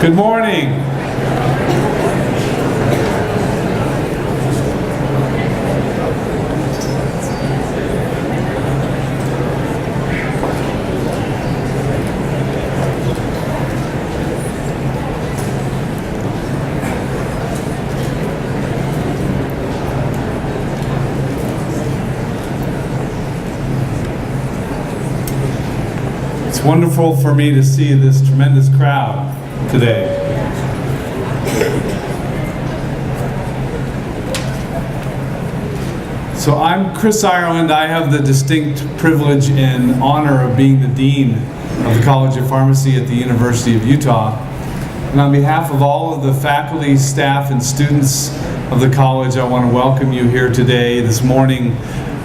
Good morning. It's wonderful for me to see this tremendous crowd today. So I'm Chris Ireland. I have the distinct privilege and honor of being the Dean of the College of Pharmacy at the University of Utah. And on behalf of all of the faculty, staff, and students of the college, I want to welcome you here today, this morning,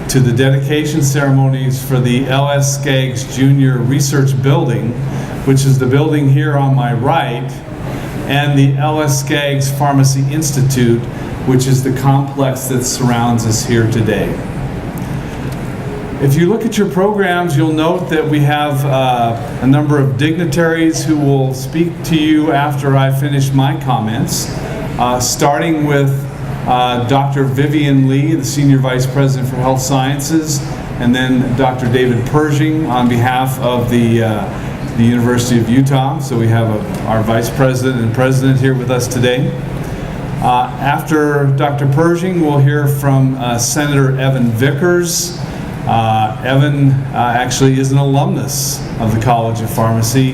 to the dedication ceremonies for the L.S. Skaggs Junior Research Building, which is the building here on my right, and the L.S. Skaggs Pharmacy Institute, which is the complex that surrounds us here today. If you look at your programs, you'll note that we have a number of dignitaries who will speak to you after I finish my comments, starting with Dr. Vivian Lee, the Senior Vice President for Health Sciences, and then Dr. David Pershing on behalf of the University of Utah. So we have our Vice President and President here with us today. After Dr. Pershing, we'll hear from Senator Evan Vickers. Evan actually is an alumnus of the College of Pharmacy,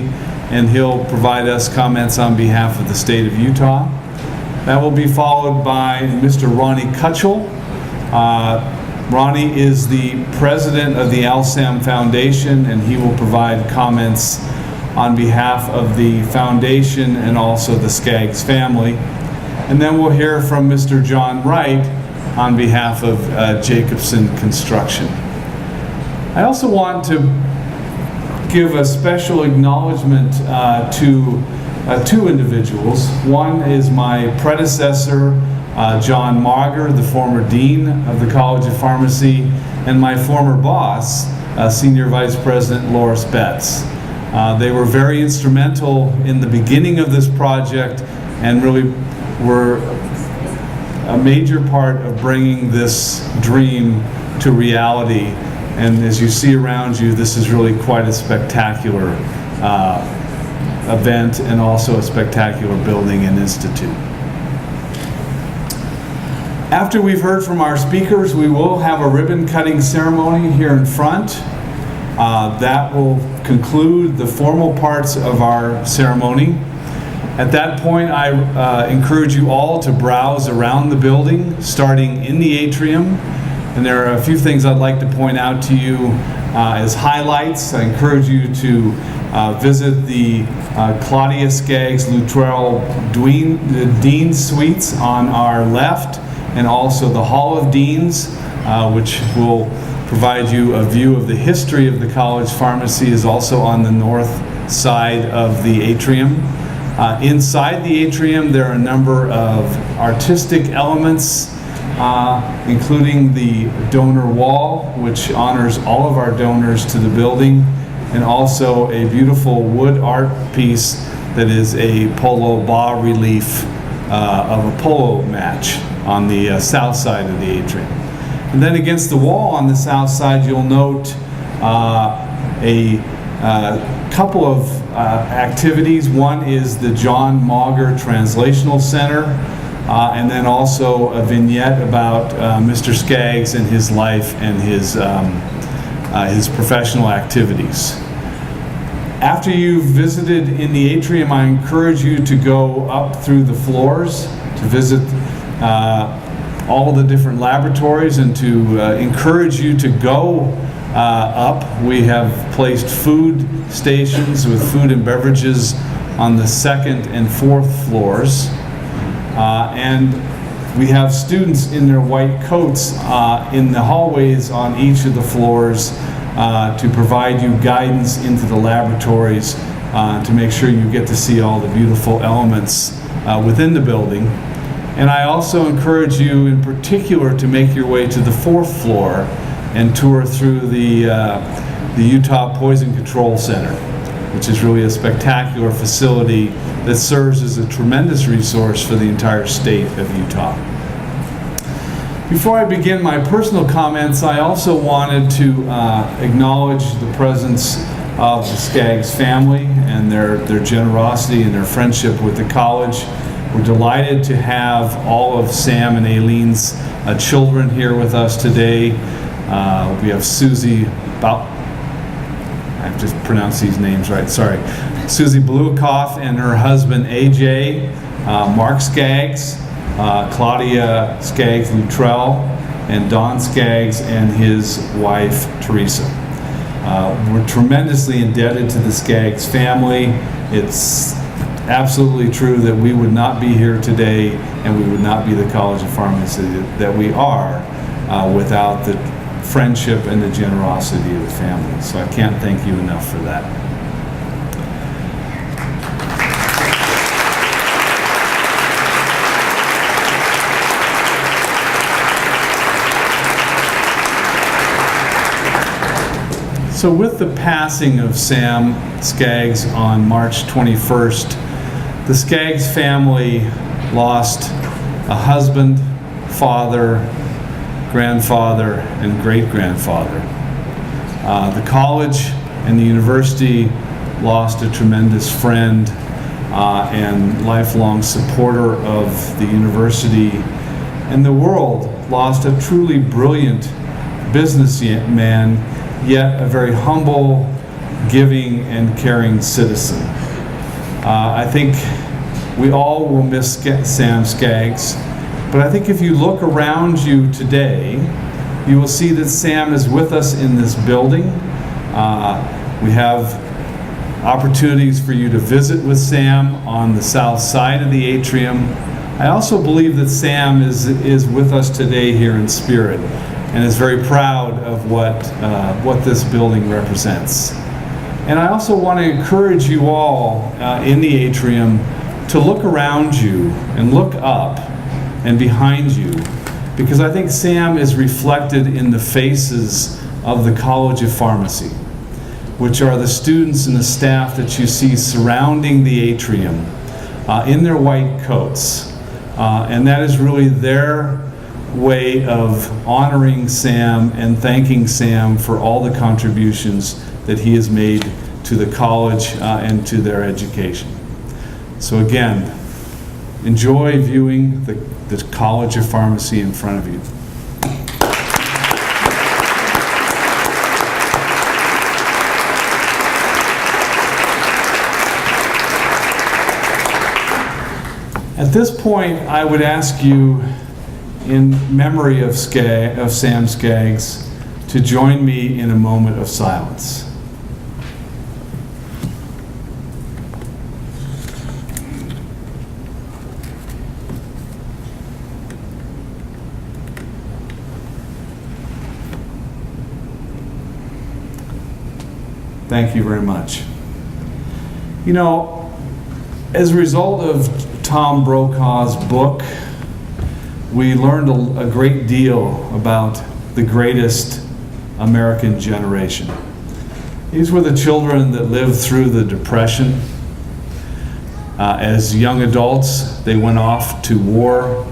and he'll provide us comments on behalf of the state of Utah. That will be followed by Mr. Ronnie Kutchell. Ronnie is the president of the ALSAM Foundation, and he will provide comments on behalf of the foundation and also the Skaggs family. And then we'll hear from Mr. John Wright on behalf of Jacobson Construction. I also want to give a special acknowledgement to two individuals. One is my predecessor, John Mauger, the former Dean of the College of Pharmacy, and my former boss, Senior Vice President Loris Betts. They were very instrumental in the beginning of this project and really were a major part of bringing this dream to reality. And as you see around you, this is really quite a spectacular event and also a spectacular building and institute. After we've heard from our speakers, we will have a ribbon cutting ceremony here in front. That will conclude the formal parts of our ceremony. At that point, I encourage you all to browse around the building, starting in the atrium. And there are a few things I'd like to point out to you as highlights. I encourage you to visit the Claudia Skaggs Luttrell Dean Suites on our left, and also the Hall of Deans, which will provide you a view of the history of the College Pharmacy, is also on the north side of the atrium. Inside the atrium, there are a number of artistic elements, including the donor wall, which honors all of our donors to the building, and also a beautiful wood art piece that is a polo bas relief of a polo match on the south side of the atrium. And then against the wall on the south side, you'll note a couple of activities. One is the John Mauger Translational Center, and then also a vignette about Mr. Skaggs and his life and his professional activities. After you've visited in the atrium, I encourage you to go up through the floors to visit all the different laboratories, and to encourage you to go up. We have placed food stations with food and beverages on the second and fourth floors. And we have students in their white coats in the hallways on each of the floors to provide you guidance into the laboratories to make sure you get to see all the beautiful elements within the building. And I also encourage you in particular to make your way to the fourth floor and tour through the Utah Poison Control Center, which is really a spectacular facility that serves as a tremendous resource for the entire state of Utah. Before I begin my personal comments, I also wanted to acknowledge the presence of the Skaggs family and their generosity and their friendship with the college. We're delighted to have all of Sam and Aileen's children here with us today. We have Susie, I've just pronounced these names right, sorry. Susie Bluikoff and her husband AJ, Mark Skaggs, Claudia Skaggs Luttrell, and Don Skaggs and his wife Teresa. We're tremendously indebted to the Skaggs family. It's absolutely true that we would not be here today and we would not be the College of Pharmacy that we are without the friendship and the generosity of the family. So I can't thank you enough for that. So with the passing of Sam Skaggs on March 21st, the Skaggs family lost a husband, father, grandfather, and great-grandfather. The college and the university lost a tremendous friend and lifelong supporter of the university, and the world lost a truly brilliant businessman, yet a very humble, giving, and caring citizen. I think we all will miss Sam Skaggs, but I think if you look around you today, you will see that Sam is with us in this building. We have opportunities for you to visit with Sam on the south side of the atrium. I also believe that Sam is with us today here in spirit, and is very proud of what this building represents. And I also want to encourage you all in the atrium to look around you and look up and behind you, because I think Sam is reflected in the faces of the College of Pharmacy, which are the students and the staff that you see surrounding the atrium in their white coats. And that is really their way of honoring Sam and thanking Sam for all the contributions that he has made to the college and to their education. So again, enjoy viewing the College of Pharmacy in front of you. At this point, I would ask you, in memory of Sam Skaggs, to join me in a moment of silence. Thank you very much. You know, as a result of Tom Brokaw's book, we learned a great deal about the greatest American generation. These were the children that lived through the Depression. As young adults, they went off to war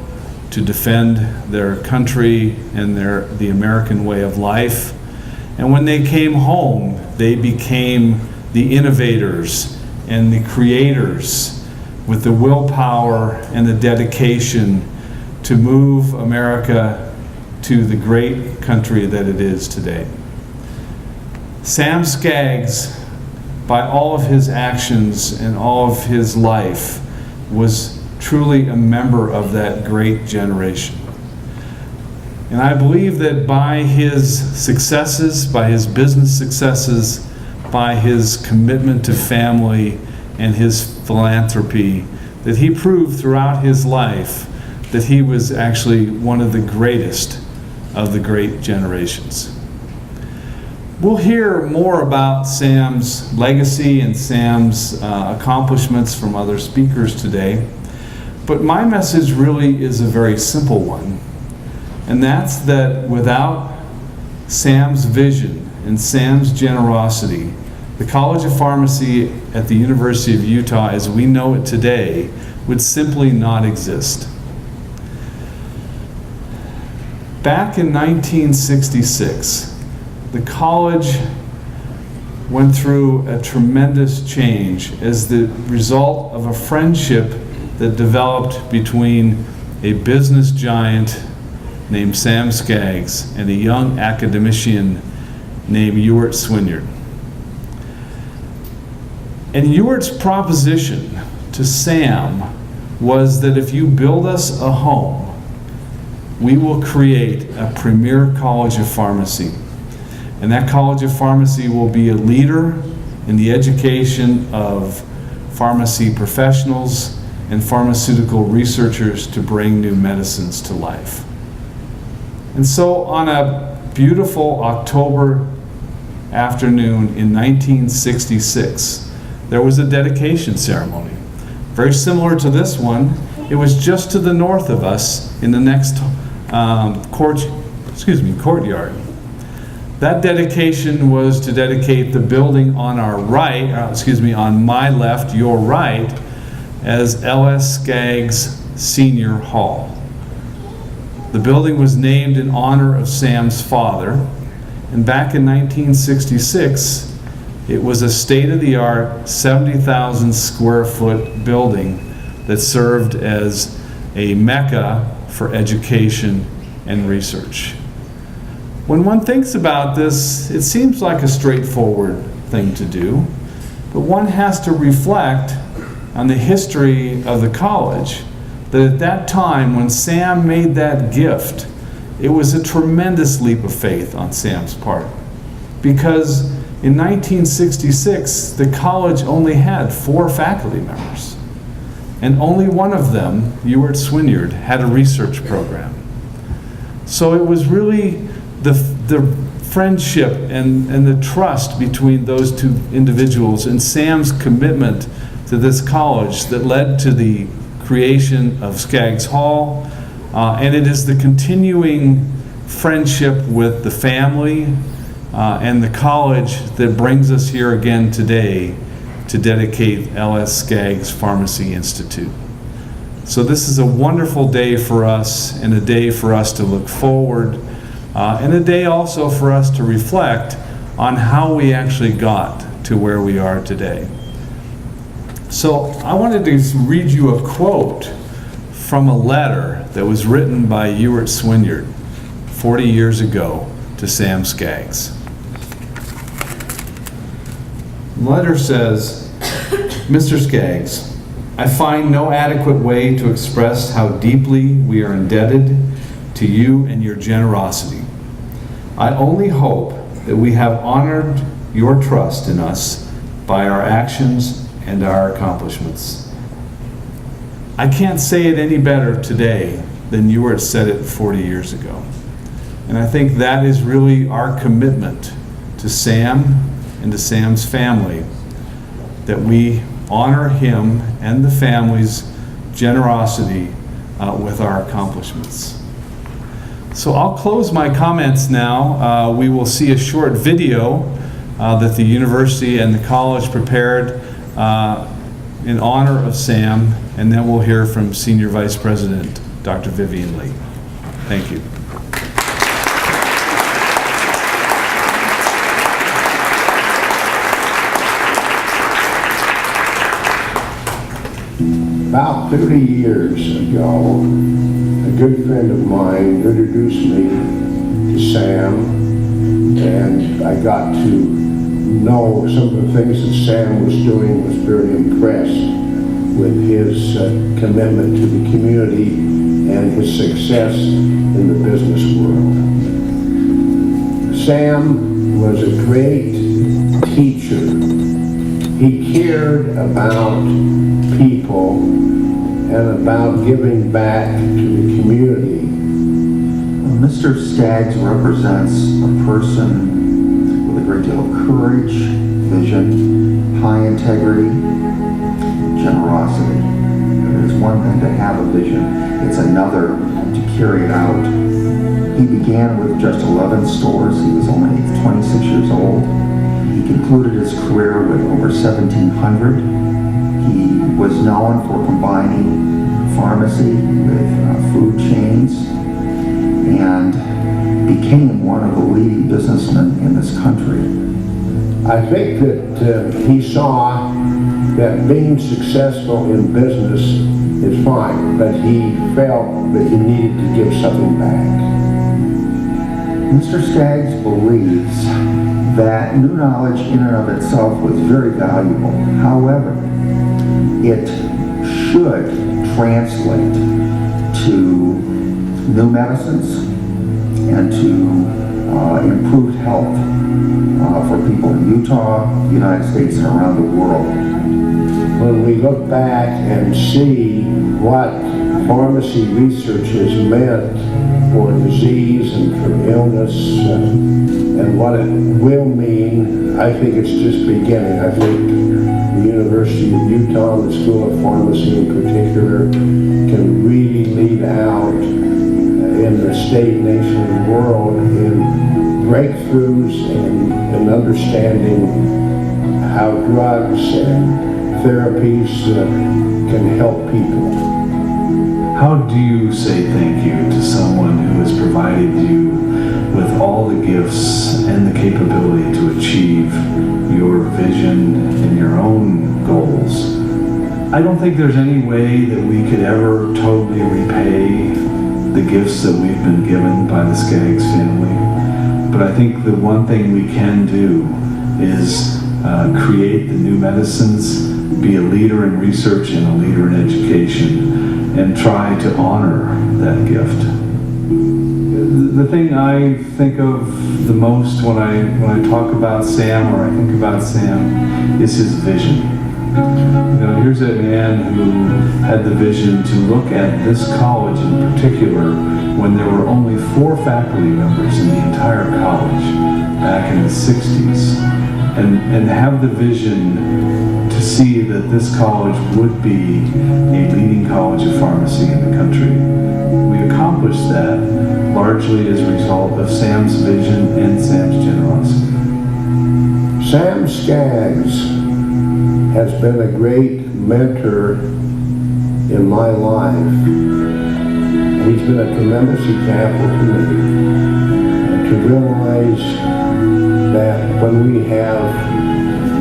to defend their country and the American way of life. And when they came home, they became the innovators and the creators with the willpower and the dedication to move America to the great country that it is today. Sam Skaggs, by all of his actions and all of his life, was truly a member of that great generation. And I believe that by his successes, by his business successes, by his commitment to family and his philanthropy, that he proved throughout his life that he was actually one of the greatest of the great generations. We'll hear more about Sam's legacy and Sam's accomplishments from other speakers today, but my message really is a very simple one. And that's that without Sam's vision and Sam's generosity, the College of Pharmacy at the University of Utah as we know it today would simply not exist. Back in 1966, the college went through a tremendous change as the result of a friendship that developed between a business giant named Sam Skaggs and a young academician named Ewart Swinyard. And Ewart's proposition to Sam was that if you build us a home, we will create a premier college of pharmacy. And that College of Pharmacy will be a leader in the education of pharmacy professionals and pharmaceutical researchers to bring new medicines to life. And so on a beautiful October afternoon in 1966, there was a dedication ceremony. Very similar to this one. It was just to the north of us in the next courtyard. That dedication was to dedicate the building on our right, on my left, your right, as L.S. Skaggs Senior Hall. The building was named in honor of Sam's father, and back in 1966, it was a state-of-the-art 70,000 square foot building that served as a mecca for education and research. When one thinks about this, it seems like a straightforward thing to do, but one has to reflect on the history of the college, that at that time when Sam made that gift, it was a tremendous leap of faith on Sam's part. Because in 1966, the college only had 4 faculty members, and only one of them, Ewart Swinyard, had a research program. So it was really the friendship and the trust between those two individuals and Sam's commitment to this college that led to the creation of Skaggs Hall, and it is the continuing friendship with the family and the college that brings us here again today to dedicate L.S. Skaggs Pharmacy Institute. So this is a wonderful day for us, and a day for us to look forward, and a day also for us to reflect on how we actually got to where we are today. So I wanted to read you a quote from a letter that was written by Ewart Swinyard 40 years ago to Sam Skaggs. The letter says, "Mr. Skaggs, I find no adequate way to express how deeply we are indebted to you and your generosity. I only hope that we have honored your trust in us by our actions and our accomplishments." I can't say it any better today than Ewart said it 40 years ago. And I think that is really our commitment to Sam and to Sam's family, that we honor him and the family's generosity with our accomplishments. So I'll close my comments now. We will see a short video that the university and the college prepared in honor of Sam, and then we'll hear from Senior Vice President Dr. Vivian Lee. Thank you. About 30 years ago, a good friend of mine introduced me to Sam, and I got to know some of the things that Sam was doing. Was very impressed with his commitment to the community and his success in the business world. Sam was a great teacher. He cared about people and about giving back to the community. Mr. Skaggs represents a person with a great deal of courage, vision, high integrity, generosity. It's one thing to have a vision, it's another to carry it out. He began with just 11 stores. He was only 26 years old. He He concluded his career with over 1,700. He was known for combining pharmacy with food chains and became one of the leading businessmen in this country. I think that he saw that being successful in business is fine, but he felt that he needed to give something back. Mr. Skaggs believes that new knowledge in and of itself was very valuable. However, it should translate to new medicines and to improved health for people in Utah, the United States, and around the world. When we look back and see what pharmacy research has meant for disease and for illness and what it will mean, I think it's just beginning. I think the University of Utah and the School of Pharmacy in particular can really lead out in the state, nation, and world in breakthroughs and understanding how drugs and therapies can help people. How do you say thank you to someone who has provided you with all the gifts and the capability to achieve your vision and your own goals? I don't think there's any way that we could ever totally repay the gifts that we've been given by the Skaggs family. But I think the one thing we can do is create the new medicines, be a leader in research and a leader in education, and try to honor that gift. The thing I think of the most when I talk about Sam, or I think about Sam, is his vision. You know, here's a man who had the vision to look at this college in particular when there were only 4 faculty members in the entire college back in the 60s, and have the vision to see that this college would be a leading college of pharmacy in the country. We accomplished that largely as a result of Sam's vision and Sam's generosity. Sam Skaggs has been a great mentor in my life. He's been a tremendous example to me to realize that when we have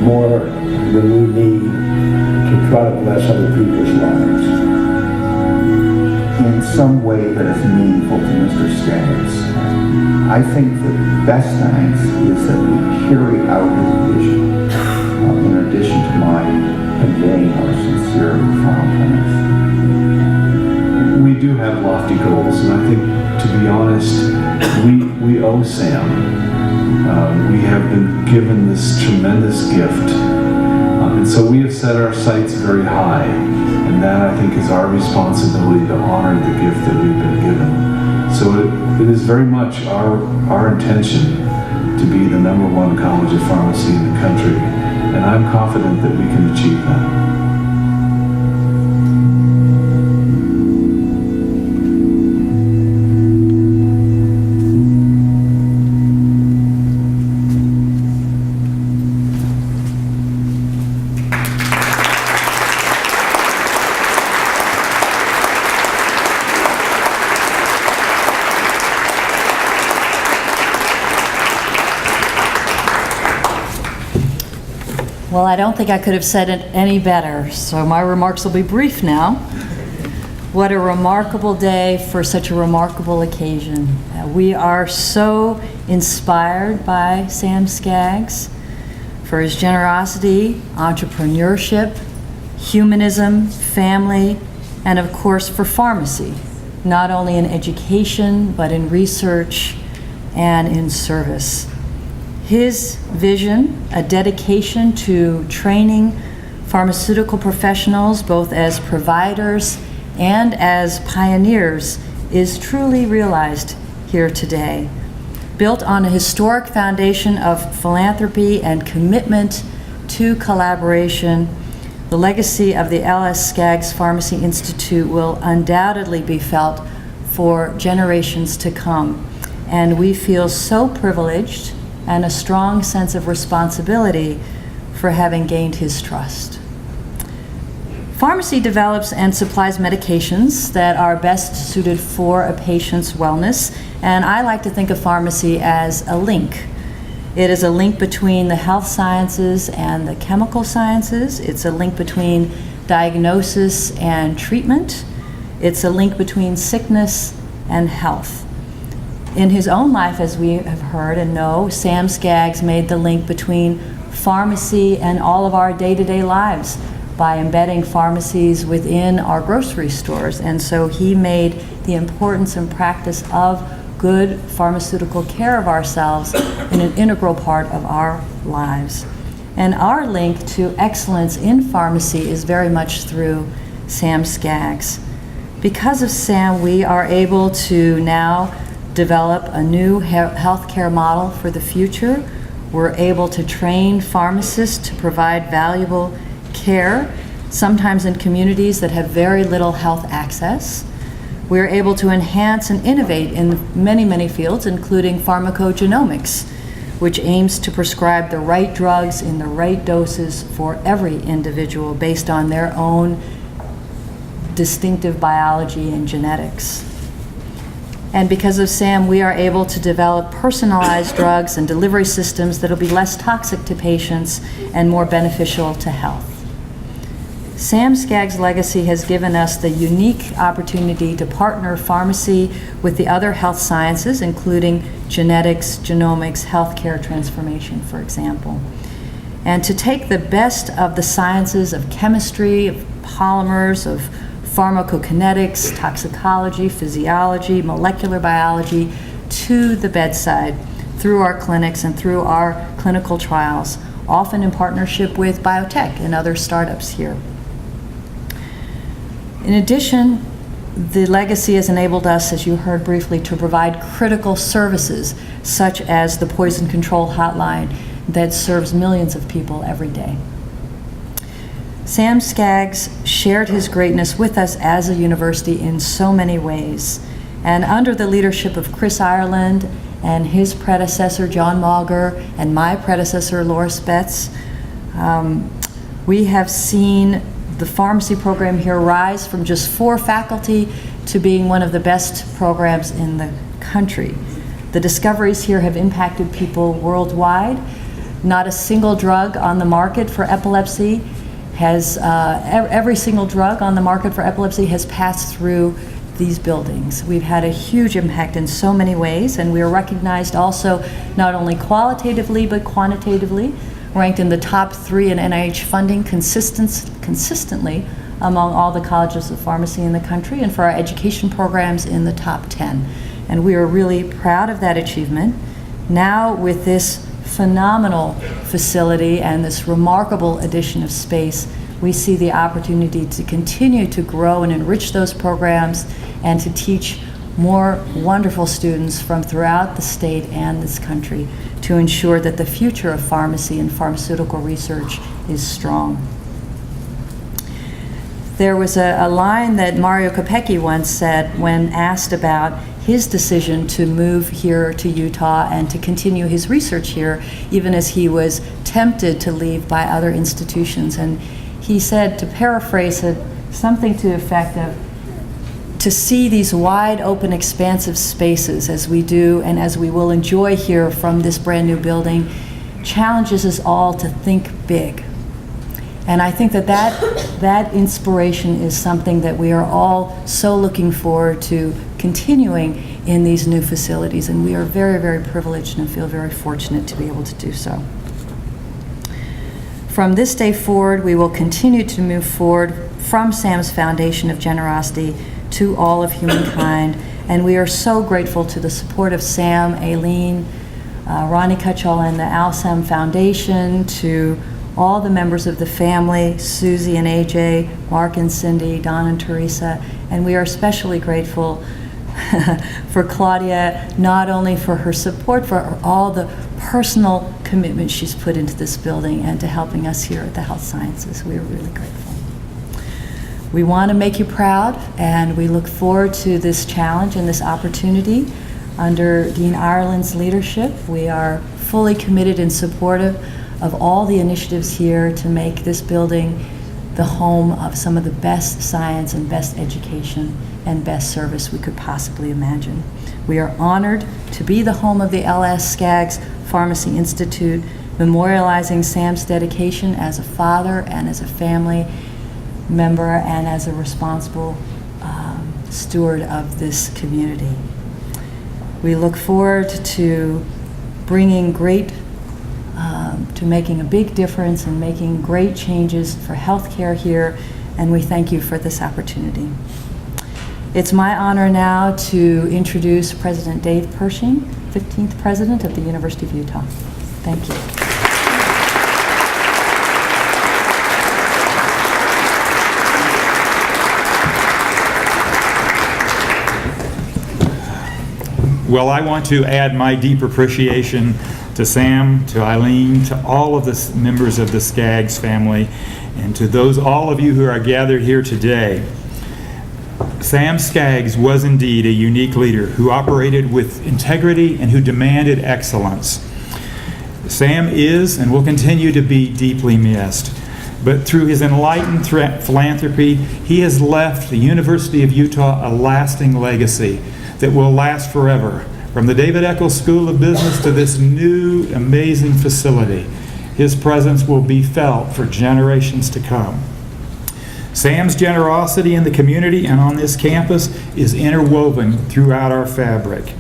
more than we need, to try to bless other people's lives. In some way that is meaningful to Mr. Skaggs. I think the best thanks is that we carry out his vision, in addition to my conveying our sincere compliments. We do have lofty goals, and I think, to be honest, we owe Sam. We have been given this tremendous gift, and so we have set our sights very high, and that, I think, is our responsibility to honor the gift that we've been given. So it is very much our intention to be the #1 college of pharmacy in the country, and I'm confident that we can achieve that. Well, I don't think I could have said it any better, so my remarks will be brief now. What a remarkable day for such a remarkable occasion. We are so inspired by Sam Skaggs for his generosity, entrepreneurship, humanism, family, and of course for pharmacy, not only in education, but in research and in service. His vision, a dedication to training pharmaceutical professionals both as providers and as pioneers, is truly realized here today. Built on a historic foundation of philanthropy and commitment to collaboration, the legacy of the L.S. Skaggs Pharmacy Institute will undoubtedly be felt for generations to come. And we feel so privileged and a strong sense of responsibility for having gained his trust. Pharmacy develops and supplies medications that are best suited for a patient's wellness, and I like to think of pharmacy as a link. It is a link between the health sciences and the chemical sciences. It's a link between diagnosis and treatment. It's a link between sickness and health. In his own life, as we have heard and know, Sam Skaggs made the link between pharmacy and all of our day-to-day lives by embedding pharmacies within our grocery stores. And so he made the importance and practice of good pharmaceutical care of ourselves in an integral part of our lives. And our link to excellence in pharmacy is very much through Sam Skaggs. Because of Sam, we are able to now develop a new healthcare model for the future. We're able to train pharmacists to provide valuable care, sometimes in communities that have very little health access. We're able to enhance and innovate in many, many fields, including pharmacogenomics, which aims to prescribe the right drugs in the right doses for every individual based on their own distinctive biology and genetics. And because of Sam, we are able to develop personalized drugs and delivery systems that will be less toxic to patients and more beneficial to health. Sam Skaggs' legacy has given us the unique opportunity to partner pharmacy with the other health sciences, including genetics, genomics, healthcare transformation, for example. And to take the best of the sciences of chemistry, of polymers, of pharmacokinetics, toxicology, physiology, molecular biology to the bedside through our clinics and through our clinical trials, often in partnership with biotech and other startups here. In addition, the legacy has enabled us, as you heard briefly, to provide critical services such as the poison control hotline that serves millions of people every day. Sam Skaggs shared his greatness with us as a university in so many ways. And under the leadership of Chris Ireland and his predecessor, John Mauger, and my predecessor, Laura Spetz, we have seen the pharmacy program here rise from just 4 faculty to being one of the best programs in the country. The discoveries here have impacted people worldwide. Not a single drug on the market for epilepsy has, every single drug on the market for epilepsy has passed through these buildings. We've had a huge impact in so many ways, and we are recognized also not only qualitatively but quantitatively, ranked in the top 3 in NIH funding consistently among all the colleges of pharmacy in the country, and for our education programs in the top 10. And we are really proud of that achievement. Now with this phenomenal facility and this remarkable addition of space, we see the opportunity to continue to grow and enrich those programs and to teach more wonderful students from throughout the state and this country to ensure that the future of pharmacy and pharmaceutical research is strong. There was a line that Mario Capecchi once said when asked about his decision to move here to Utah and to continue his research here, even as he was tempted to leave by other institutions. And he said, to paraphrase it, something to the effect of, to see these wide open expansive spaces as we do and as we will enjoy here from this brand new building challenges us all to think big. And I think that inspiration is something that we are all so looking forward to continuing in these new facilities, and we are very, very privileged and feel very fortunate to be able to do so. From this day forward, we will continue to move forward from Sam's foundation of generosity to all of humankind, and we are so grateful to the support of Sam, Aileen, Ronnie Cutchall, and the Al-Sam Foundation, to all the members of the family, Susie and AJ, Mark and Cindy, Don and Teresa, and we are especially grateful for Claudia, not only for her support, for all the personal commitment she's put into this building and to helping us here at the Health Sciences. We are really grateful. We want to make you proud, and we look forward to this challenge and this opportunity. Under Dean Ireland's leadership, we are fully committed and supportive of all the initiatives here to make this building the home of some of the best science and best education and best service we could possibly imagine. We are honored to be the home of the LS Skaggs Pharmacy Institute, memorializing Sam's dedication as a father and as a family member and as a responsible steward of this community. We look forward to bringing to making a big difference and making great changes for healthcare here, and we thank you for this opportunity. It's my honor now to introduce President Dave Pershing, 15th President of the University of Utah. Thank you. Well, I want to add my deep appreciation to Sam, to Eileen, to all of the members of the Skaggs family, and to all of you who are gathered here today. Sam Skaggs was indeed a unique leader who operated with integrity and who demanded excellence. Sam is and will continue to be deeply missed, but through his enlightened philanthropy, he has left the University of Utah a lasting legacy that will last forever. From the David Eccles School of Business to this new, amazing facility, his presence will be felt for generations to come. Sam's generosity in the community and on this campus is interwoven throughout our fabric.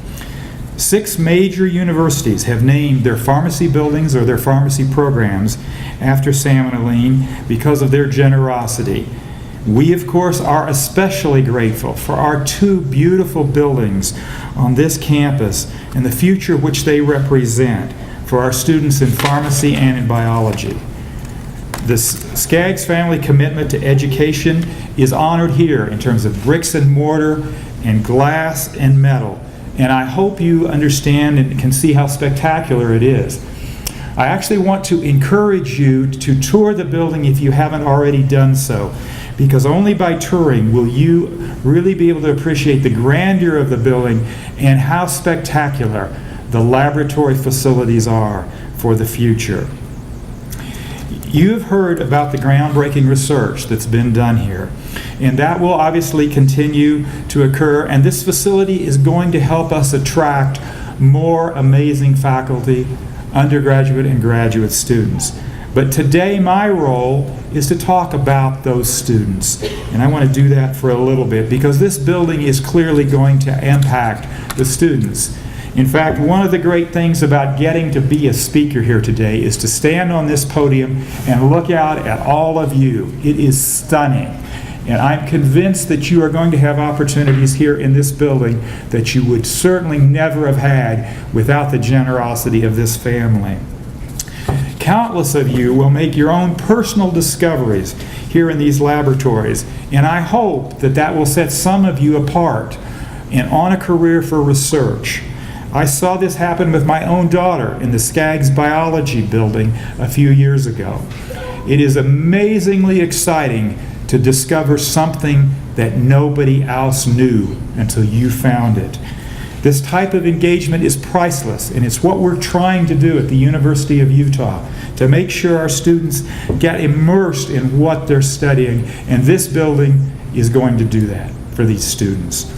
6 major universities have named their pharmacy buildings or their pharmacy programs after Sam and Eileen because of their generosity. We, of course, are especially grateful for our 2 beautiful buildings on this campus and the future which they represent for our students in pharmacy and in biology. The Skaggs family commitment to education is honored here in terms of bricks and mortar and glass and metal, and I hope you understand and can see how spectacular it is. I actually want to encourage you to tour the building if you haven't already done so, because only by touring will you really be able to appreciate the grandeur of the building and how spectacular the laboratory facilities are for the future. You've heard about the groundbreaking research that's been done here, and that will obviously continue to occur, and this facility is going to help us attract more amazing faculty, undergraduate and graduate students. But today my role is to talk about those students, and I want to do that for a little bit because this building is clearly going to impact the students. In fact, one of the great things about getting to be a speaker here today is to stand on this podium and look out at all of you. It is stunning. And I'm convinced that you are going to have opportunities here in this building that you would certainly never have had without the generosity of this family. Countless of you will make your own personal discoveries here in these laboratories, and I hope that that will set some of you apart and on a career for research. I saw this happen with my own daughter in the Skaggs Biology building a few years ago. It is amazingly exciting to discover something that nobody else knew until you found it. This type of engagement is priceless, and it's what we're trying to do at the University of Utah, to make sure our students get immersed in what they're studying, and this building is going to do that for these students.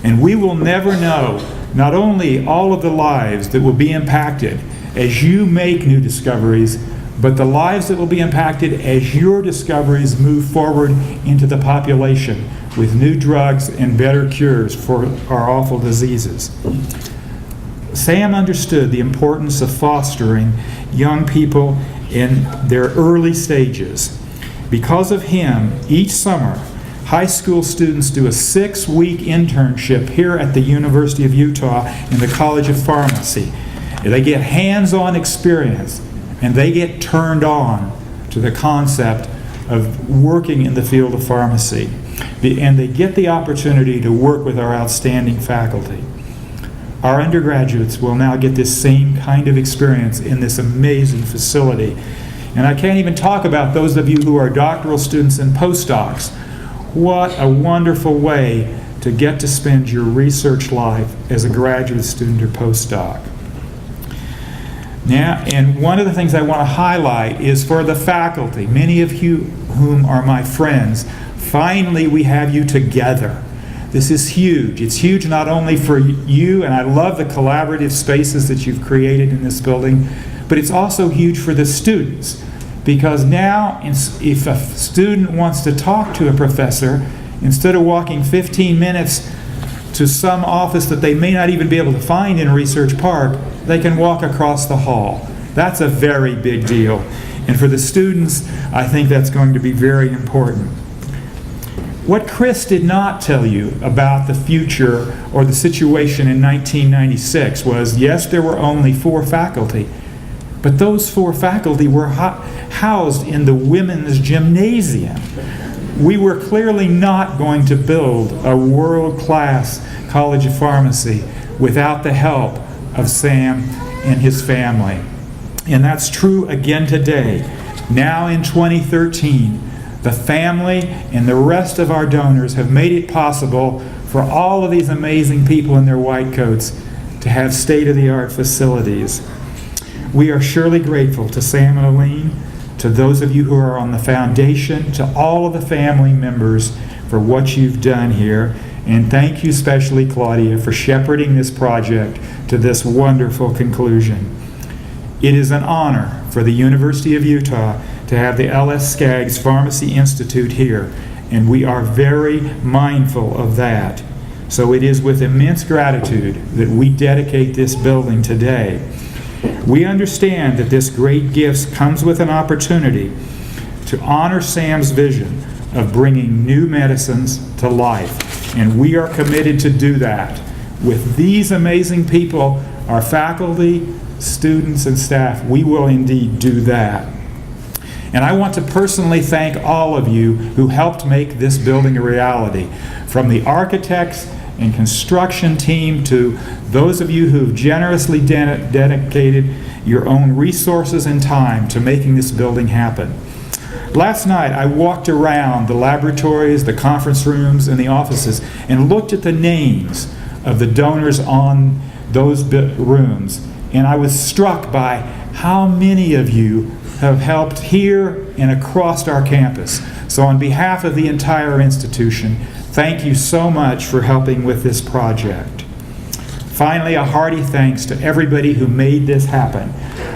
And we will never know not only all of the lives that will be impacted as you make new discoveries, but the lives that will be impacted as your discoveries move forward into the population with new drugs and better cures for our awful diseases. Sam understood the importance of fostering young people in their early stages. Because of him, each summer, high school students do a 6-week internship here at the University of Utah in the College of Pharmacy. They get hands-on experience, and they get turned on to the concept of working in the field of pharmacy. And they get the opportunity to work with our outstanding faculty. Our undergraduates will now get this same kind of experience in this amazing facility. And I can't even talk about those of you who are doctoral students and postdocs. What a wonderful way to get to spend your research life as a graduate student or postdoc. Now, and one of the things I want to highlight is for the faculty, many of you whom are my friends, finally we have you together. This is huge. It's huge not only for you, and I love the collaborative spaces that you've created in this building, but it's also huge for the students. Because now, if a student wants to talk to a professor, instead of walking 15 minutes to some office that they may not even be able to find in Research Park, they can walk across the hall. That's a very big deal. And for the students, I think that's going to be very important. What Chris did not tell you about the future or the situation in 1996 was, yes, there were only 4 faculty, but those 4 faculty were housed in the women's gymnasium. We were clearly not going to build a world-class College of Pharmacy without the help of Sam and his family. And that's true again today. Now in 2013, the family and the rest of our donors have made it possible for all of these amazing people in their white coats to have state-of-the-art facilities. We are surely grateful to Sam and Aline, to those of you who are on the foundation, to all of the family members for what you've done here. And thank you especially, Claudia, for shepherding this project to this wonderful conclusion. It is an honor for the University of Utah to have the L.S. Skaggs Pharmacy Institute here, and we are very mindful of that. So it is with immense gratitude that we dedicate this building today. We understand that this great gift comes with an opportunity to honor Sam's vision of bringing new medicines to life, and we are committed to do that. With these amazing people, our faculty, students, and staff, we will indeed do that. And I want to personally thank all of you who helped make this building a reality, from the architects and construction team to those of you who've generously dedicated your own resources and time to making this building happen. Last night I walked around the laboratories, the conference rooms, and the offices and looked at the names of the donors on those rooms, and I was struck by how many of you have helped here and across our campus. So on behalf of the entire institution, thank you so much for helping with this project. Finally, a hearty thanks to everybody who made this happen.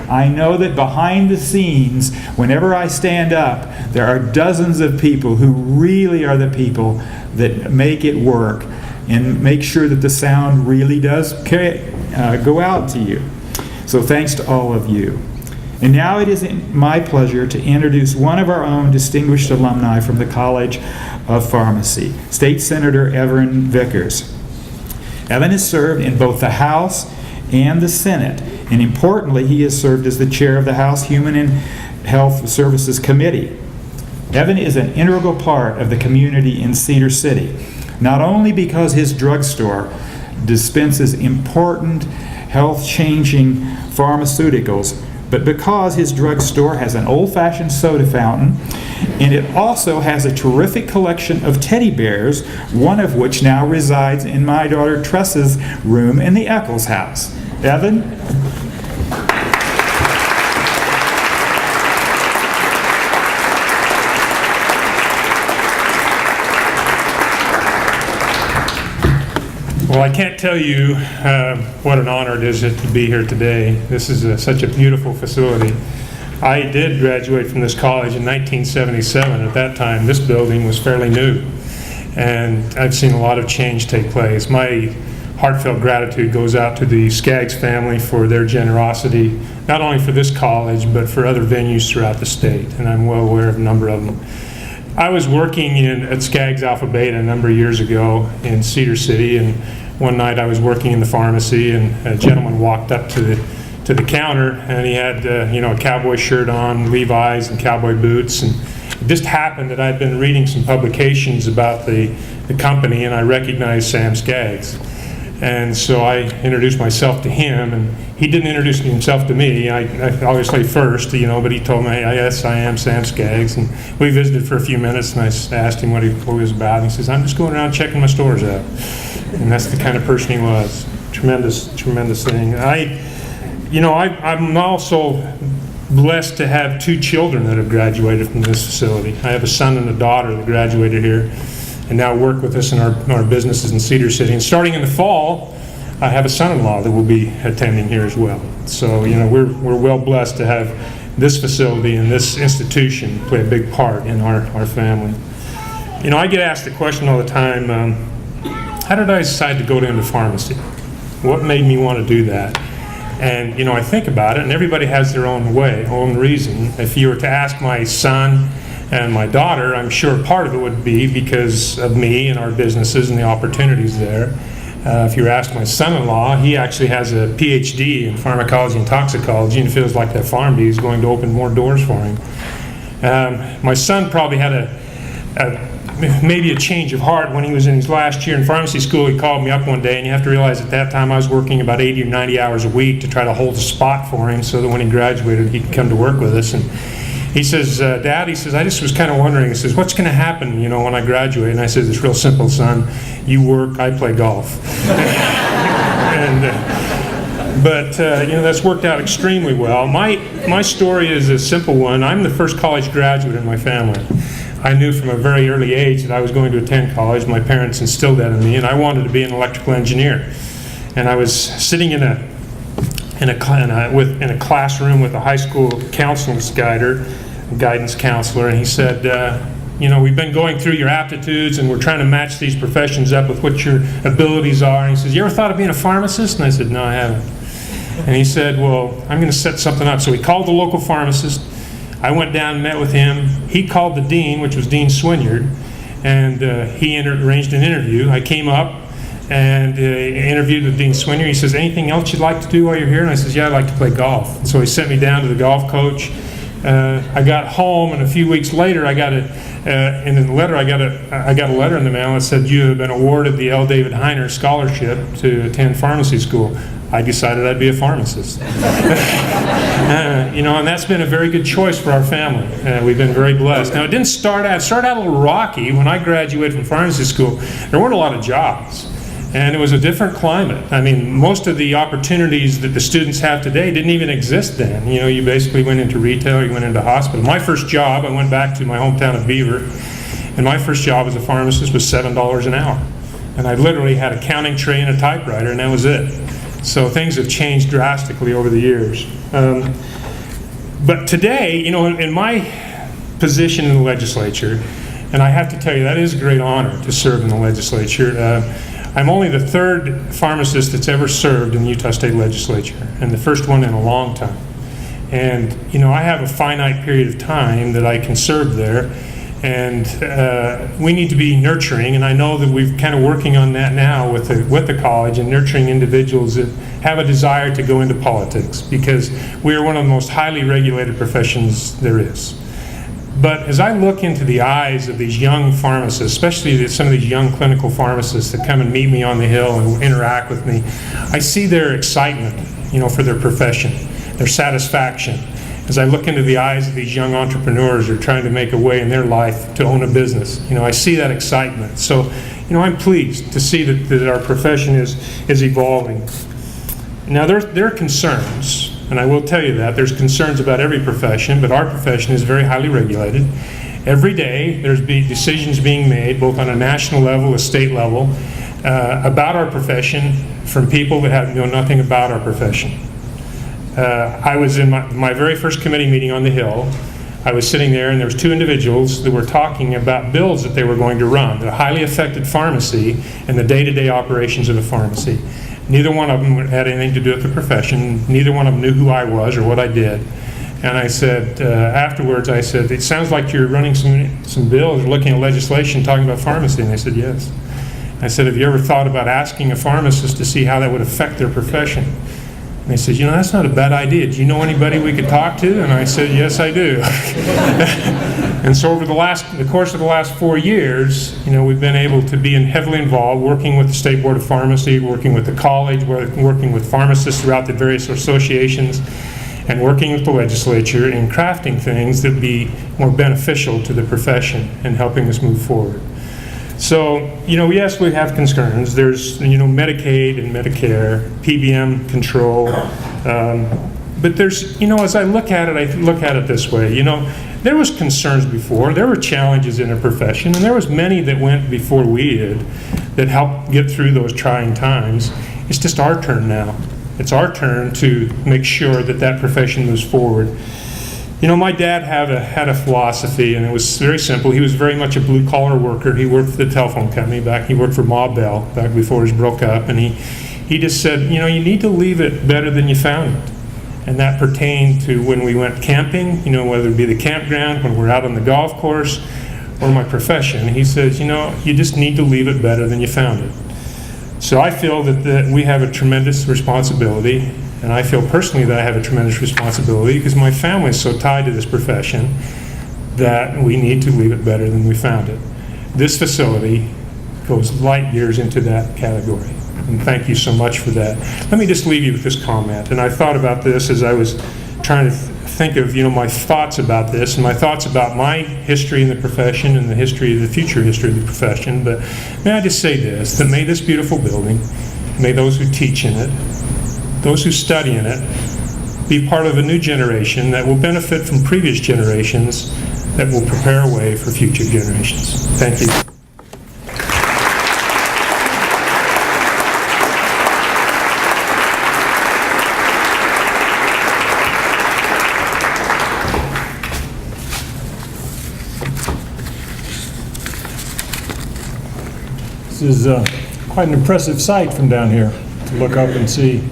I know that behind the scenes, whenever I stand up, there are dozens of people who really are the people that make it work and make sure that the sound really does go out to you. So thanks to all of you. And now it is my pleasure to introduce one of our own distinguished alumni from the College of Pharmacy, State Senator Everon Vickers. Evan has served in both the House and the Senate, and importantly, he has served as the chair of the House Human and Health Services Committee. Evan is an integral part of the community in Cedar City, not only because his drugstore dispenses important health-changing pharmaceuticals, but because his drugstore has an old-fashioned soda fountain, and it also has a terrific collection of teddy bears, one of which now resides in my daughter Tressa's room in the Eccles house. Evan? Well, I can't tell you what an honor it is to be here today. This is such a beautiful facility. I did graduate from this college in 1977. At that time, this building was fairly new, and I've seen a lot of change take place. My heartfelt gratitude goes out to the Skaggs family for their generosity, not only for this college, but for other venues throughout the state, and I'm well aware of a number of them. I was working at Skaggs Alpha Beta a number of years ago in Cedar City, and one night I was working in the pharmacy, and a gentleman walked up to the counter, and he had a cowboy shirt on, Levi's, and cowboy boots. And it just happened that I'd been reading some publications about the company, and I recognized Sam Skaggs. And so I introduced myself to him, and he didn't introduce himself to me. I obviously first, but he told me, yes, I am Sam Skaggs. And we visited for a few minutes, and I asked him what he was about. And he says, I'm just going around checking my stores out. And that's the kind of person he was. Tremendous, tremendous thing. I'm also blessed to have 2 children that have graduated from this facility. I have a son and a daughter that graduated here and now work with us in our businesses in Cedar City. And starting in the fall, I have a son-in-law that will be attending here as well. So, we're well blessed to have this facility and this institution play a big part in our family. I get asked the question all the time, how did I decide to go into pharmacy? What made me want to do that? And, I think about it, and everybody has their own way, own reason. If you were to ask my son and my daughter, I'm sure part of it would be because of me and our businesses and the opportunities there. If you ask my son-in-law, he actually has a PhD in pharmacology and toxicology and feels like that PharmD is going to open more doors for him. My son probably had maybe a change of heart when he was in his last year in pharmacy school. He called me up one day, and you have to realize at that time I was working about 80 or 90 hours a week to try to hold a spot for him so that when he graduated he could come to work with us. And he says, Dad, he says, I just was kind of wondering, he says, what's going to happen, when I graduate? And I said, it's real simple, son. You work, I play golf. But that's worked out extremely well. My story is a simple one. I'm the first college graduate in my family. I knew from a very early age that I was going to attend college. My parents instilled that in me, and I wanted to be an electrical engineer. And I was sitting in a classroom with a high school guidance counselor, and he said, we've been going through your aptitudes, and we're trying to match these professions up with what your abilities are. And he says, you ever thought of being a pharmacist? And I said, no, I haven't. And he said, well, I'm going to set something up. So he called the local pharmacist. I went down and met with him. He called the dean, which was Dean Swinyard, and he arranged an interview. I came up and interviewed with Dean Swinyard. He says, anything else you'd like to do while you're here? And I said, yeah, I'd like to play golf. And so he sent me down to the golf coach. I got home, and a few weeks later, I got a letter in the mail that said, you have been awarded the L. David Heiner Scholarship to attend pharmacy school. I decided I'd be a pharmacist. And that's been a very good choice for our family. We've been very blessed. Now, it started out a little rocky. When I graduated from pharmacy school, there weren't a lot of jobs. And it was a different climate. I mean, most of the opportunities that the students have today didn't even exist then. You basically went into retail, you went into hospital. My first job, I went back to my hometown of Beaver, and my first job as a pharmacist was $7 an hour. And I literally had a counting tray and a typewriter, and that was it. So things have changed drastically over the years. But today, in my position in the legislature, and I have to tell you, that is a great honor to serve in the legislature. I'm only the third pharmacist that's ever served in the Utah State Legislature, and the first one in a long time. And, I have a finite period of time that I can serve there, and we need to be nurturing, and I know that we're kind of working on that now with the college and nurturing individuals that have a desire to go into politics, because we are one of the most highly regulated professions there is. But as I look into the eyes of these young pharmacists, especially some of these young clinical pharmacists that come and meet me on the Hill and interact with me, I see their excitement, for their profession, their satisfaction. As I look into the eyes of these young entrepreneurs who are trying to make a way in their life to own a business, I see that excitement. So, I'm pleased to see that our profession is evolving. Now, there are concerns, and I will tell you that. There's concerns about every profession, but our profession is very highly regulated. Every day, there's decisions being made, both on a national level, a state level, about our profession from people that know nothing about our profession. I was in my very first committee meeting on the Hill. I was sitting there, and there was 2 individuals that were talking about bills that they were going to run that highly affected pharmacy and the day-to-day operations of a pharmacy. Neither one of them had anything to do with the profession. Neither one of them knew who I was or what I did. And I said, afterwards, I said, it sounds like you're running some bills, looking at legislation talking about pharmacy. And they said, yes. I said, have you ever thought about asking a pharmacist to see how that would affect their profession? And they said, that's not a bad idea. Do you know anybody we could talk to? And I said, yes, I do. And so over the course of the last 4 years, we've been able to be heavily involved, working with the State Board of Pharmacy, working with the college, working with pharmacists throughout the various associations, and working with the legislature in crafting things that be more beneficial to the profession and helping us move forward. So, yes, we have concerns. There's, Medicaid and Medicare, PBM control, But there's, as I look at it this way, there was concerns before, there were challenges in our profession, and there was many that went before we did that helped get through those trying times. It's just our turn now. It's our turn to make sure that profession moves forward. My dad had a philosophy, and it was very simple. He was very much a blue-collar worker. He worked for the telephone company he worked for Ma Bell back before it broke up, and he just said, you need to leave it better than you found it. And that pertained to when we went camping, whether it be the campground, when we're out on the golf course, or my profession. He says, you just need to leave it better than you found it. So I feel that we have a tremendous responsibility, and I feel personally that I have a tremendous responsibility because my family is so tied to this profession that we need to leave it better than we found it. This facility goes light years into that category. And thank you so much for that. Let me just leave you with this comment. And I thought about this as I was trying to think of, my thoughts about this and my thoughts about my history in the profession and the future history of the profession. But may I just say this, that may this beautiful building, may those who teach in it, those who study in it, be part of a new generation that will benefit from previous generations that will prepare a way for future generations. Thank you. This is quite an impressive sight from down here, to look up and see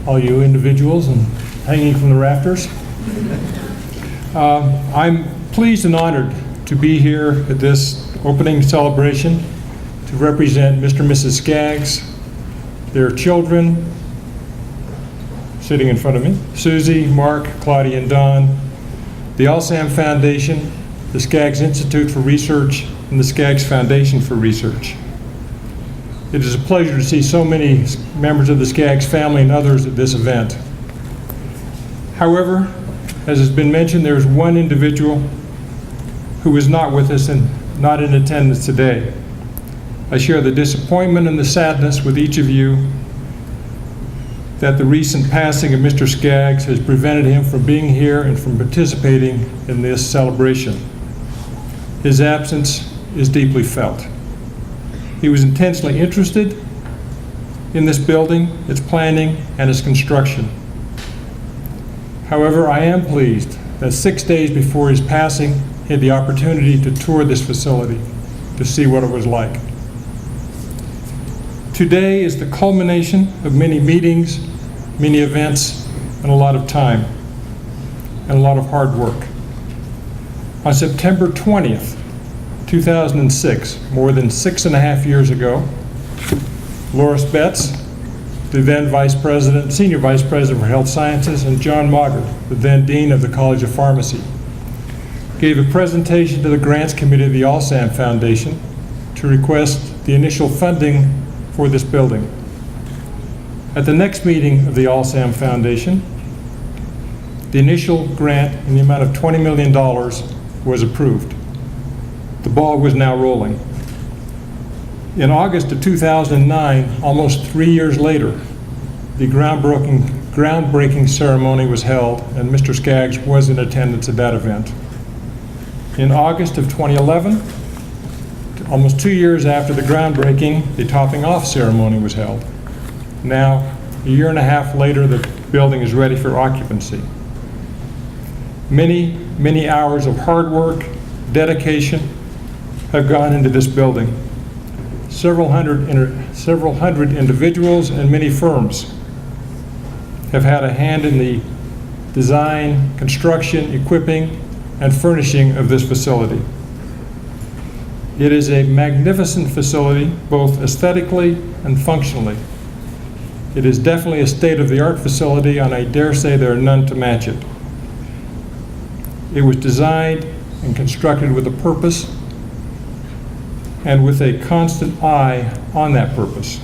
all you individuals and hanging from the rafters. I'm pleased and honored to be here at this opening celebration to represent Mr. and Mrs. Skaggs, their children sitting in front of me, Susie, Mark, Claudia, and Don, the Alsam Foundation, the Skaggs Institute for Research, and the Skaggs Foundation for Research. It is a pleasure to see so many members of the Skaggs family and others at this event. However, as has been mentioned, there is one individual who is not with us and not in attendance today. I share the disappointment and the sadness with each of you that the recent passing of Mr. Skaggs has prevented him from being here and from participating in this celebration. His absence is deeply felt. He was intensely interested in this building, its planning, and its construction. However, I am pleased that 6 days before his passing, he had the opportunity to tour this facility to see what it was like. Today is the culmination of many meetings, many events, and a lot of time, and a lot of hard work. On September 20th, 2006, more than 6.5 years ago, Loris Betts, the then Senior Vice President for Health Sciences, and John Maugert, the then Dean of the College of Pharmacy, gave a presentation to the Grants Committee of the Alsam Foundation to request the initial funding for this building. At the next meeting of the Alsam Foundation, the initial grant in the amount of $20 million was approved. The ball was now rolling. In August of 2009, almost 3 years later, the groundbreaking ceremony was held, and Mr. Skaggs was in attendance at that event. In August of 2011, almost 2 years after the groundbreaking, the topping off ceremony was held. Now, a year and a half later, the building is ready for occupancy. Many, many hours of hard work, dedication, have gone into this building. Several hundred individuals and many firms have had a hand in the design, construction, equipping, and furnishing of this facility. It is a magnificent facility, both aesthetically and functionally. It is definitely a state-of-the-art facility, and I dare say there are none to match it. It was designed and constructed with a purpose and with a constant eye on that purpose.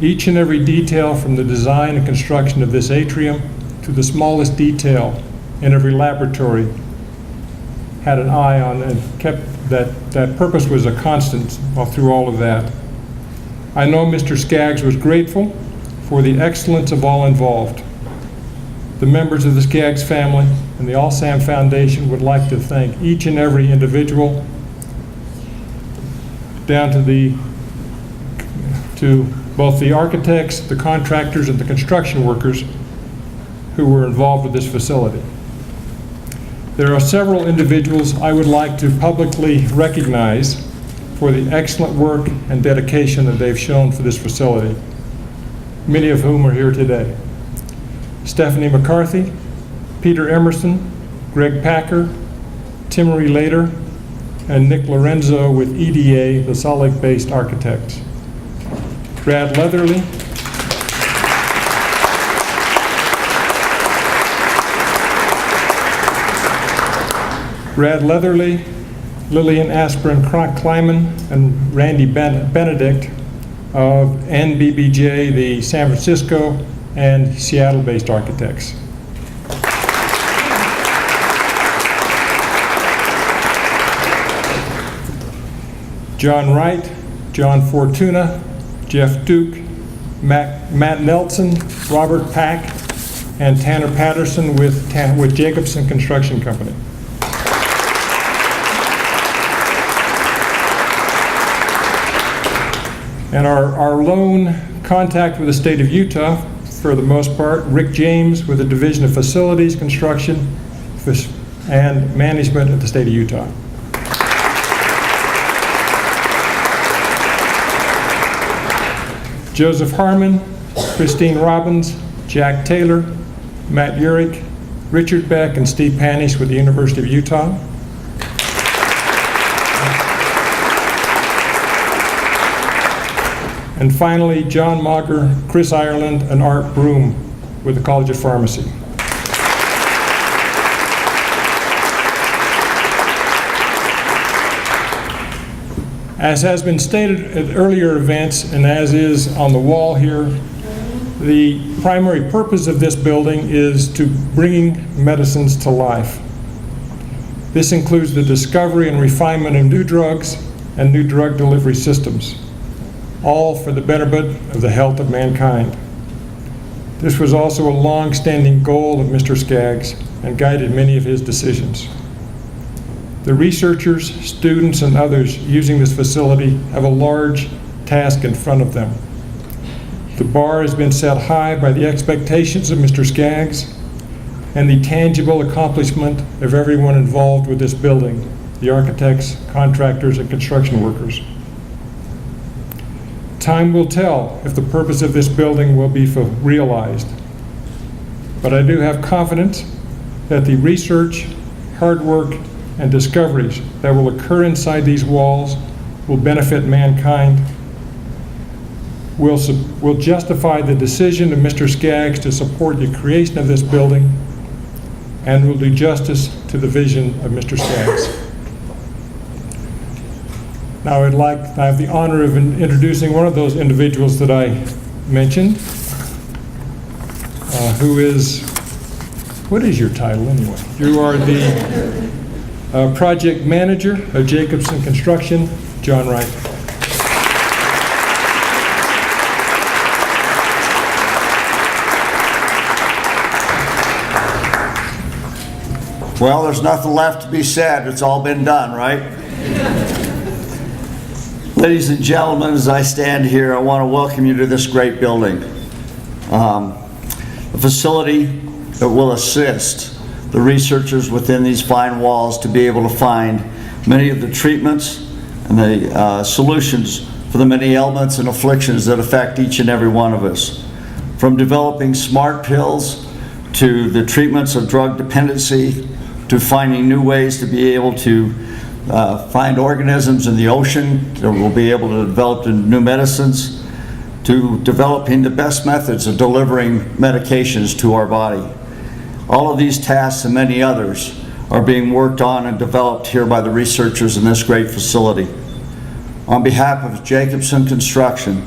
Each and every detail from the design and construction of this atrium to the smallest detail in every laboratory had an eye on and kept that purpose was a constant through all of that. I know Mr. Skaggs was grateful for the excellence of all involved. the members of the Skaggs family and the All Sam Foundation would like to thank each and every individual, down to both the architects, the contractors, and the construction workers who were involved with this facility. There are several individuals I would like to publicly recognize for the excellent work and dedication that they've shown for this facility, many of whom are here today. Stephanie McCarthy, Peter Emerson, Greg Packer, Timmery Lader, and Nick Lorenzo with EDA, the Salt Lake-based architects. Brad Leatherly, Lillian Aspirin Kleiman, and Randy Benedict of NBBJ, the San Francisco and Seattle-based architects. John Wright, John Fortuna, Jeff Duke, Matt Nelson, Robert Pack, and Tanner Patterson with Jacobson Construction Company. And our lone contact with the state of Utah, for the most part, Rick James with the Division of Facilities, Construction, and Management at the state of Utah. Joseph Harmon, Christine Robbins, Jack Taylor, Matt Urich, Richard Beck, and Steve Panish with the University of Utah. And finally, John Mauger, Chris Ireland, and Art Broom with the College of Pharmacy. As has been stated at earlier events, and as is on the wall here, the primary purpose of this building is to bring medicines to life. This includes the discovery and refinement of new drugs and new drug delivery systems, all for the betterment of the health of mankind. This was also a long-standing goal of Mr. Skaggs and guided many of his decisions. The researchers, students, and others using this facility have a large task in front of them. The bar has been set high by the expectations of Mr. Skaggs and the tangible accomplishment of everyone involved with this building, the architects, contractors, and construction workers. Time will tell if the purpose of this building will be realized, but I do have confidence that the research, hard work, and discoveries that will occur inside these walls will benefit mankind, will justify the decision of Mr. Skaggs to support the creation of this building, and will do justice to the vision of Mr. Skaggs. Now I have the honor of introducing one of those individuals that I mentioned, who is, what is your title anyway? You are the project manager of Jacobson Construction, John Wright. Well, there's nothing left to be said. It's all been done, right? Ladies and gentlemen, as I stand here, I want to welcome you to this great building. A facility that will assist the researchers within these fine walls to be able to find many of the treatments and the solutions for the many ailments and afflictions that affect each and every one of us. From developing smart pills to the treatments of drug dependency, to finding new ways to be able to find organisms in the ocean that will be able to develop new medicines, to developing the best methods of delivering medications to our body. All of these tasks and many others are being worked on and developed here by the researchers in this great facility. On behalf of Jacobson Construction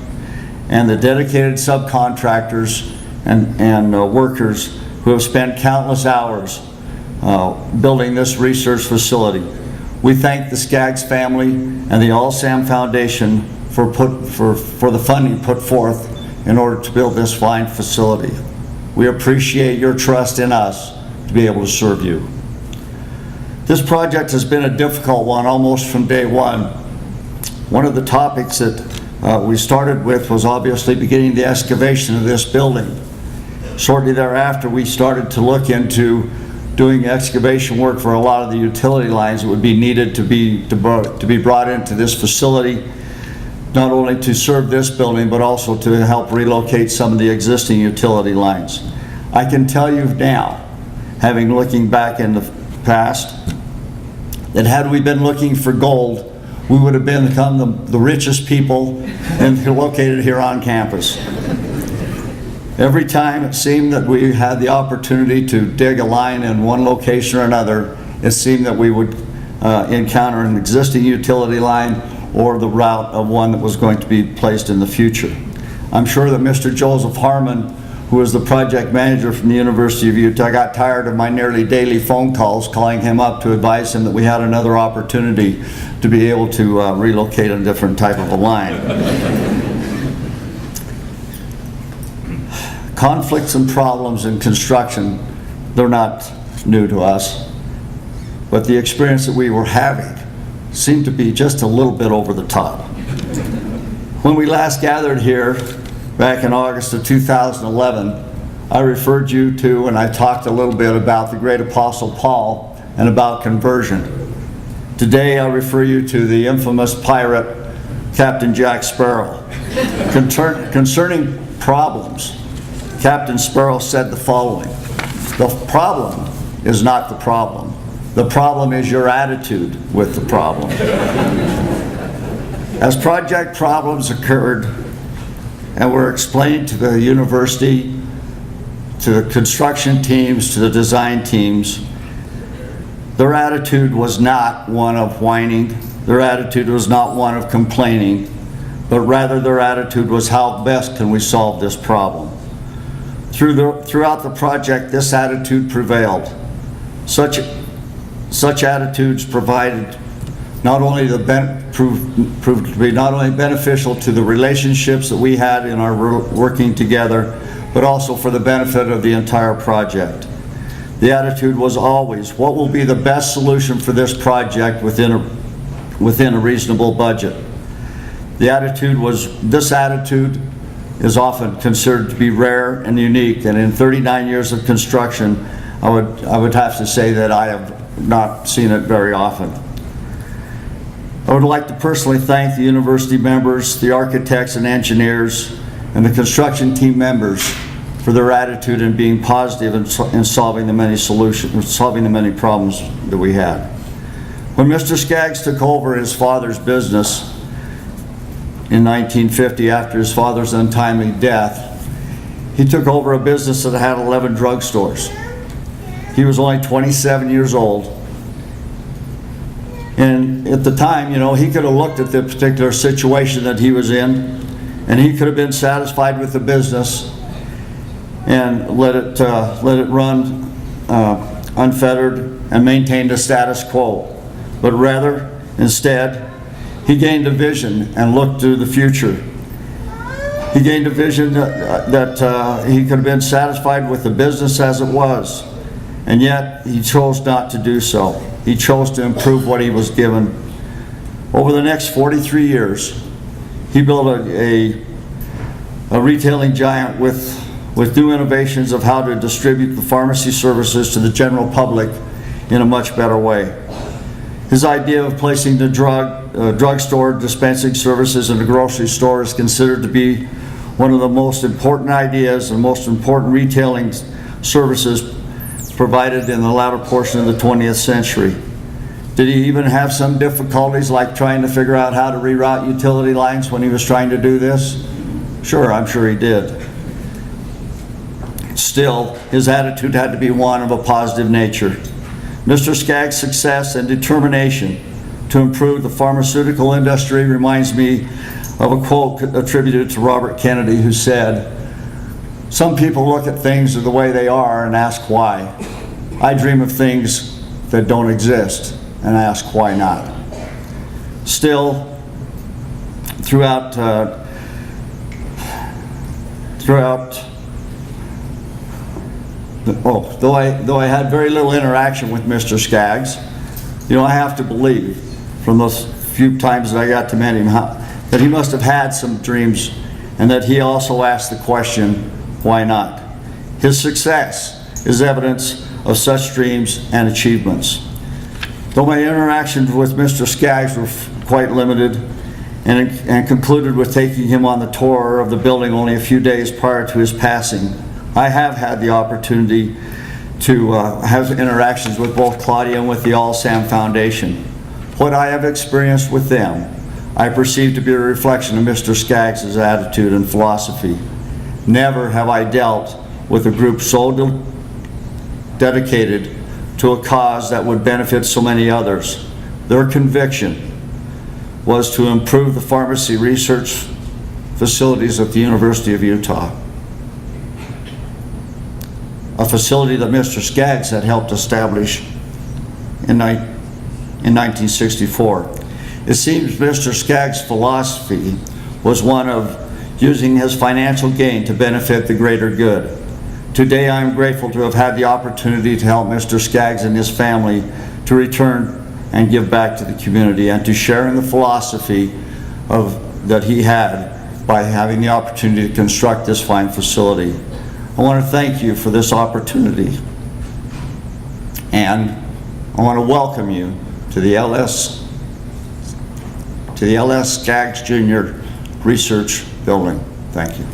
and the dedicated subcontractors and workers who have spent countless hours building this research facility, we thank the Skaggs family and the All Sam Foundation for the funding put forth in order to build this fine facility. We appreciate your trust in us to be able to serve you. This project has been a difficult one almost from day one. One of the topics that we started with was obviously beginning the excavation of this building. Shortly thereafter, we started to look into doing excavation work for a lot of the utility lines that would be needed to be brought into this facility, not only to serve this building, but also to help relocate some of the existing utility lines. I can tell you now, having looking back in the past, that had we been looking for gold, we would have become the richest people and located here on campus. Every time it seemed that we had the opportunity to dig a line in one location or another, it seemed that we would encounter an existing utility line or the route of one that was going to be placed in the future. I'm sure that Mr. Joseph Harmon, who was the project manager from the University of Utah, got tired of my nearly daily phone calls calling him up to advise him that we had another opportunity to be able to relocate a different type of a line. Conflicts and problems in construction, they're not new to us, but the experience that we were having seemed to be just a little bit over the top. When we last gathered here back in August of 2011, I referred you to and I talked a little bit about the great Apostle Paul and about conversion. Today I refer you to the infamous pirate Captain Jack Sparrow. Concerning problems, Captain Sparrow said the following: the problem is not the problem. The problem is your attitude with the problem. As project problems occurred and were explained to the university, to the construction teams, to the design teams, their attitude was not one of whining. Their attitude was not one of complaining, but rather their attitude was, how best can we solve this problem? Throughout the project, this attitude prevailed. Such attitudes provided not only proved to be not only beneficial to the relationships that we had in our working together, but also for the benefit of the entire project. The attitude was always, what will be the best solution for this project within a reasonable budget? This attitude is often considered to be rare and unique, and in 39 years of construction, I would have to say that I have not seen it very often. I would like to personally thank the university members, the architects and engineers, and the construction team members for their attitude in being positive in solving the many problems that we had. When Mr. Skaggs took over his father's business in 1950 after his father's untimely death, he took over a business that had 11 drugstores. He was only 27 years old. And at the time, he could have looked at the particular situation that he was in, and he could have been satisfied with the business and let it run unfettered and maintain the status quo. But rather, instead, he gained a vision and looked to the future. He gained a vision that he could have been satisfied with the business as it was, and yet he chose not to do so. He chose to improve what he was given. Over the next 43 years, he built a retailing giant with new innovations of how to distribute the pharmacy services to the general public in a much better way. His idea of placing the drugstore dispensing services in a grocery store is considered to be one of the most important ideas and most important retailing services provided in the latter portion of the 20th century. Did he even have some difficulties, like trying to figure out how to reroute utility lines when he was trying to do this? Sure, I'm sure he did. Still, his attitude had to be one of a positive nature. Mr. Skaggs' success and determination to improve the pharmaceutical industry reminds me of a quote attributed to Robert Kennedy, who said, "Some people look at things the way they are and ask why. I dream of things that don't exist and ask why not." Still, throughout though I had very little interaction with Mr. Skaggs, I have to believe from those few times that I got to meet him that he must have had some dreams, and that he also asked the question, why not? His success is evidence of such dreams and achievements. Though my interactions with Mr. Skaggs were quite limited and concluded with taking him on the tour of the building only a few days prior to his passing, I have had the opportunity to have interactions with both Claudia and with the All Sam Foundation. What I have experienced with them, I perceive to be a reflection of Mr. Skaggs' attitude and philosophy. Never have I dealt with a group so dedicated to a cause that would benefit so many others. Their conviction was to improve the pharmacy research facilities at the University of Utah, a facility that Mr. Skaggs had helped establish in 1964. It seems Mr. Skaggs' philosophy was one of using his financial gain to benefit the greater good. Today I am grateful to have had the opportunity to help Mr. Skaggs and his family to return and give back to the community, and to share in the philosophy that he had by having the opportunity to construct this fine facility. I want to thank you for this opportunity, and I want to welcome you to the LS Skaggs Jr. Research Building. Thank you.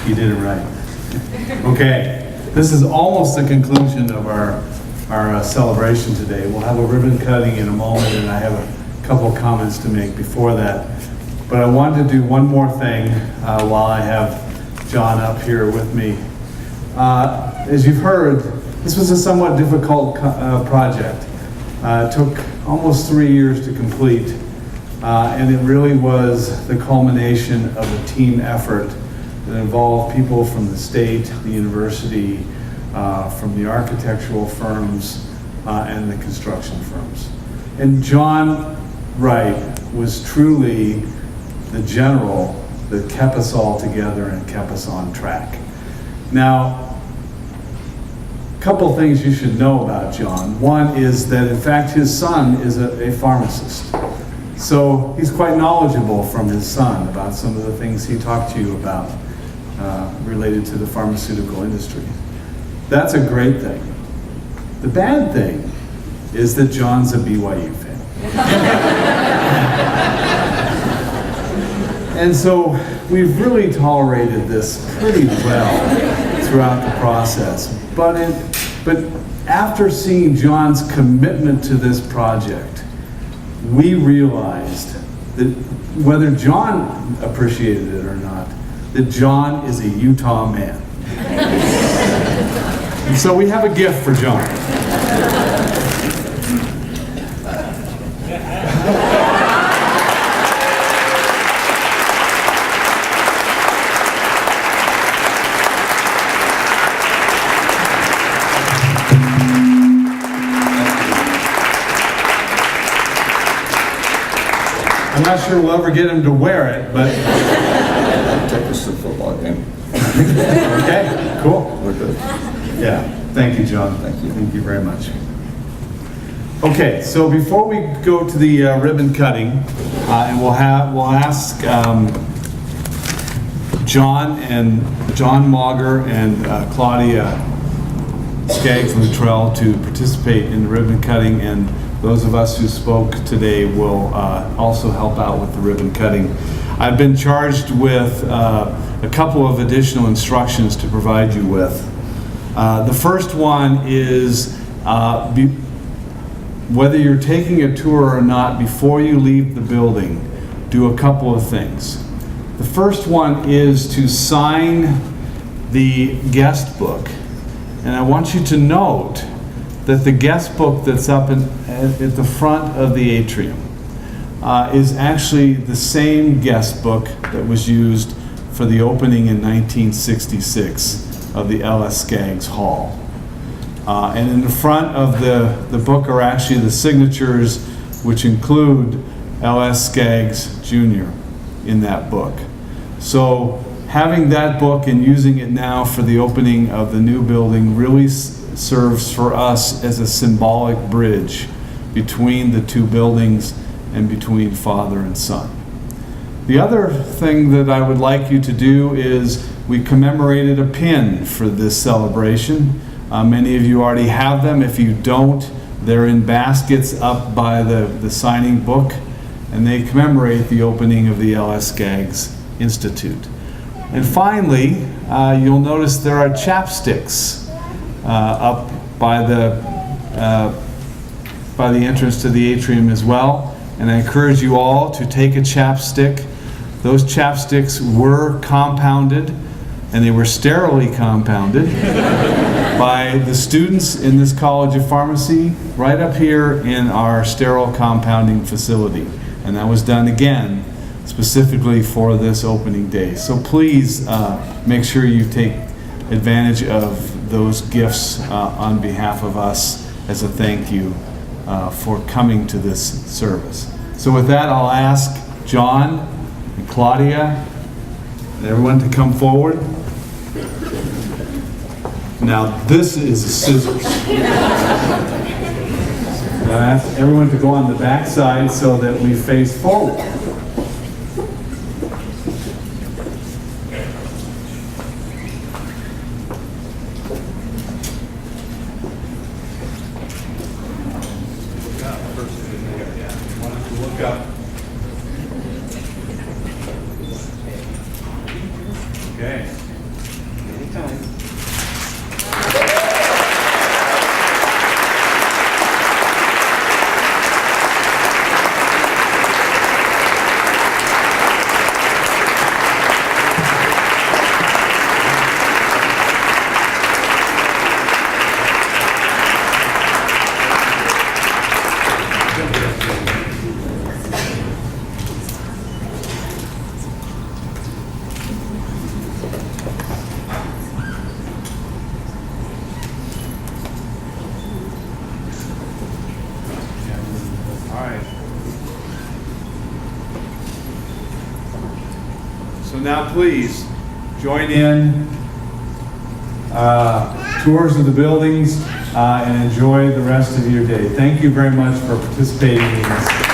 You did it right. Okay, this is almost the conclusion of our celebration today. We'll have a ribbon cutting in a moment, and I have a couple of comments to make before that. But I wanted to do one more thing while I have John up here with me. As you've heard, this was a somewhat difficult project. It took almost 3 years to complete, and it really was the culmination of a team effort that involved people from the state, the university, from the architectural firms, and the construction firms. And John Wright was truly the general that kept us all together and kept us on track. Now, a couple things you should know about John. One is that, in fact, his son is a pharmacist. So he's quite knowledgeable from his son about some of the things he talked to you about related to the pharmaceutical industry. That's a great thing. The bad thing is that John's a BYU fan. And so we've really tolerated this pretty well throughout the process. But after seeing John's commitment to this project, we realized that whether John appreciated it or not, that John is a Utah man. And so we have a gift for John. I'm not sure we'll ever get him to wear it, but... Take us to the football game. Okay, cool. We're good. Yeah, thank you, John. Thank you very much. Okay, so before we go to the ribbon cutting, and we'll ask John Mauger and Claudia Skaggs Luttrell to participate in the ribbon cutting, and those of us who spoke today will also help out with the ribbon cutting. I've been charged with a couple of additional instructions to provide you with. The first one is whether you're taking a tour or not, before you leave the building, do a couple of things. The first one is to sign the guest book. And I want you to note that the guest book that's up at the front of the atrium is actually the same guest book that was used for the opening in 1966 of the LS Skaggs Hall. And in the front of the book are actually the signatures, which include L.S. Skaggs Jr. in that book. So having that book and using it now for the opening of the new building really serves for us as a symbolic bridge between the two buildings and between father and son. The other thing that I would like you to do is we commemorated a pin for this celebration. Many of you already have them. If you don't, they're in baskets up by the signing book, and they commemorate the opening of the L.S. Skaggs Institute. And finally, you'll notice there are chapsticks up by the entrance to the atrium as well. And I encourage you all to take a chapstick. Those chapsticks were compounded, and they were sterilely compounded by the students in this College of Pharmacy right up here in our sterile compounding facility. And that was done again specifically for this opening day. So please make sure you take advantage of those gifts on behalf of us as a thank you for coming to this service. So with that, I'll ask John and Claudia and everyone to come forward. Now this is a scissors. I'll ask everyone to go on the back side so that we face forward. Look up. Okay. Anytime. So now please join in tours of the buildings and enjoy the rest of your day. Thank you very much for participating in this.